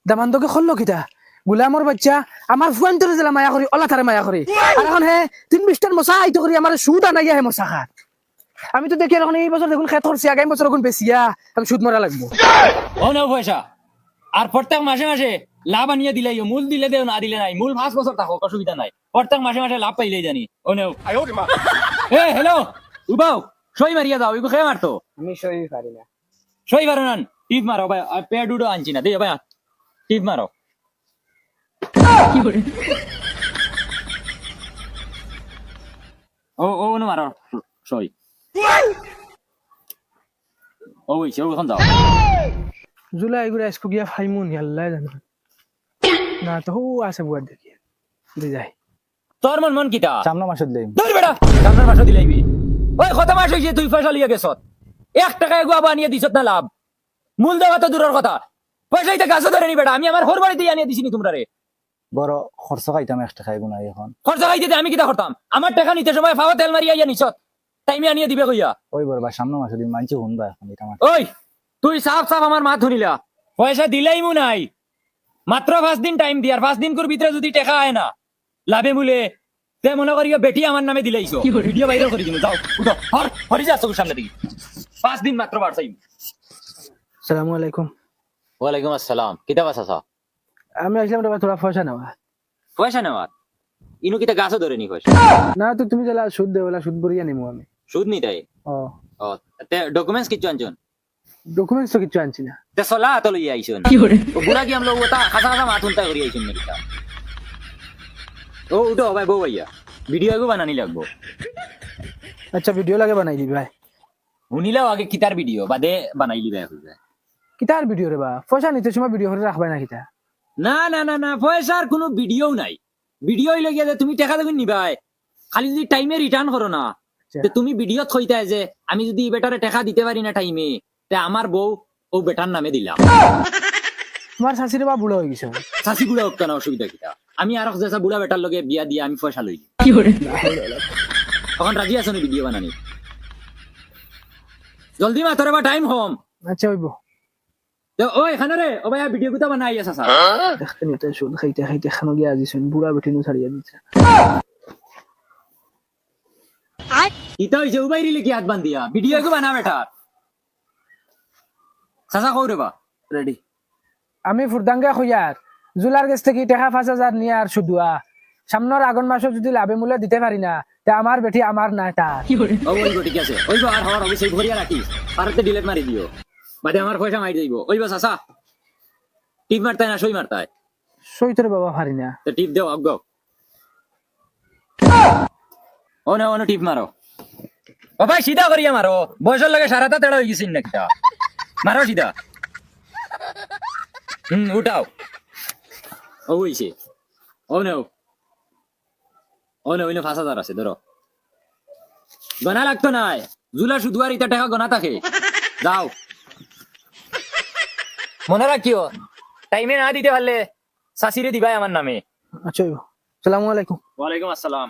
দামান্তকে খল্ল কিতা গুলামর বাচ্চা আমার ফুয়ান তোরে দিলা মায়া করি ওলা তারে মায়া করি আর এখন হে 3-20টার মশা আইতো করি আমার সুদ আনাইয়া হে মশা খা আমি তো দেখি এখন এই বছর দেখুন খেত করছি আগামী বছর এখন বেশিয়া আমি সুদ মরা লাগবো ও নাও পয়সা আর প্রত্যেক মাসে মাসে লাভ আনিয়ে দিলাই মূল দিলে দেও না দিলে নাই মূল 5 বছর থাকো অসুবিধা নাই প্রত্যেক মাসে মাসে লাভ পাইলেই জানি ও নাও এ হ্যালো উবাও সই মারিয়া দাও ইগো খেয়ে মারতো আমি সই পারি না সই পারো না টিপ মারো ভাই পেড উডো আনছি না দে ভাই টিপ মারো ও না মারো সই ও হইছে ও এখন যাও জুলাই এগুলো আজকে গিয়া ফাইমুন আল্লাহ জানো না তো হো আছে বুয়ার দেখি ফিরে যাই তোর মন কিতা সামনে মাসের দিন ধর বেটা সামনের মাসে দিলাইবি ওই কত মাস হইছে তুই পয়সা লিয়ে গেছত 1 টাকা এগো আবার আনিয়ে দিছত না লাভ মূল দেওয়া তো দূরের কথা পয়সাইতে গাছও ধরে নি বেটা আমি আমার ঘর বাড়িতে আনিয়ে দিছিনি তোমরা বড় খরচ খাইতাম 1 টাকা গুনাই এখন খরচা খাইতে আমি কিতা করতাম আমার টাকা নিতে সময় ফাওয়া তেল মারিয়া ইয়া নিছত টাইমে আনিয়ে দিবে কইয়া ওই বড় ভাই সামনে মাসের দিন মানছি হুনবা এখন এটা আমার ওই তুই সাফ সাফ আমার মাথ ধরিলা পয়সা দিলাই মু নাই মাত্র 5 দিন টাইম দিয়ার 5 দিন করে ভিতরে যদি টাকা আয় না লাভে মূলে তে মনে করিয়া বেটি আমার নামে দিলাইছো ভিডিও ভাইরাল করে দিমু যাও উঠো হরি যা সব সামনে দিকে 5 দিন মাত্র বাড়ছাই আসসালামু আলাইকুম ওয়ালাইকুম আসসালাম কিতা বাসাসা আমি আসলাম রে তোরা পয়সা নেওয়া পয়সা নেওয়ার ইনু কিতা গাছও ধরে নি পয়সা না তো তুমি যেলা সুদ দেওলা সুদ ভরিয়া নিমু আমি সুদ নি তাই ও ও তে ডকুমেন্টস কিছু আনছন ডকুমেন্টস তো কিছু আনছি না তে সলা তো লই আইছন ও বুড়া কি আমলো ওটা খাসা খাসা মাথুন তাই করি আইছন নাকি ও উঠো ভাই বউ ভাইয়া ভিডিও আগো বানানি লাগবো আচ্ছা ভিডিও লাগে বানাই দিবি ভাই শুনিলাও আগে কিতার ভিডিও বাদে বানাই লিবে হইবে কিতার ভিডিও রে বা পয়সা নিতে সময় ভিডিও করে রাখবাই না কিতা না পয়সার কোনো ভিডিও নাই ভিডিও লাগিয়ে যে তুমি টাকা দেখুন নিবাই খালি যদি টাইমে রিটার্ন করো না তে তুমি ভিডিও থইতা যে আমি যদি বেটারে টাকা দিতে পারি না টাইমে তে আমার বউ ও বেটার নামে দিলাম তোমার শাশুড়ি বা বুড়ো হয়ে গেছে চাষি বুড়া হোক না অসুবিধা কিটা আমি আর যেসা বুড়া বেটার লগে বিয়া দিয়ে আমি পয়সা লই তখন রাজি আছো নি ভিডিও বানানি জলদি মা তোর বা টাইম হোম আচ্ছা হইব ও এখানে রে ও ভাই ভিডিও গুতা বানাই আছে স্যার দেখতে নিতে সুদ খাইতে খাইতে খানো গিয়া আজিছেন বুড়া বেটি নু ছাড়িয়া দিছে ইতা হইছে ও বাইরে লিখি হাত বান্ধিয়া ভিডিও গো বানা বেটা সাসা কও রে বা রেডি আমি ফুরদাঙ্গা খুঁয়ার জুলার কাছ থেকে টাকা 5,000 নিয়ে আর শুধুয়া সামনের আগুন মাসে যদি লাভে মূল্য দিতে পারি না তে আমার বেটি আমার না তা ও ওই গো ঠিক আছে ওই গো আর হওয়ার অবশ্যই ভরিয়া রাখিস পারতে ডিলিট মারি দিও বাদে আমার পয়সা মারি দিব ওই বা সাসা টিপ মারতাই না সই মারতাই সইতরে বাবা পারি না তো টিপ দেও আগ ও না টিপ মারো ও ভাই সিধা করিয়া মারো বয়সের লাগে সারাটা তেড়া হয়ে গেছিস নাকি মারো সিধা উঠাও ও হইছে ও নো 5,000 আছে ধরো গনা লাগতো নাই জুলা শুধু আর ইটা টাকা গনা থাকে যাও মনে রাখিও টাইমে না দিতে পারলে শাশিরে দিবাই আমার নামে আচ্ছা হইব আসসালামু আলাইকুম ওয়ালাইকুম আসসালাম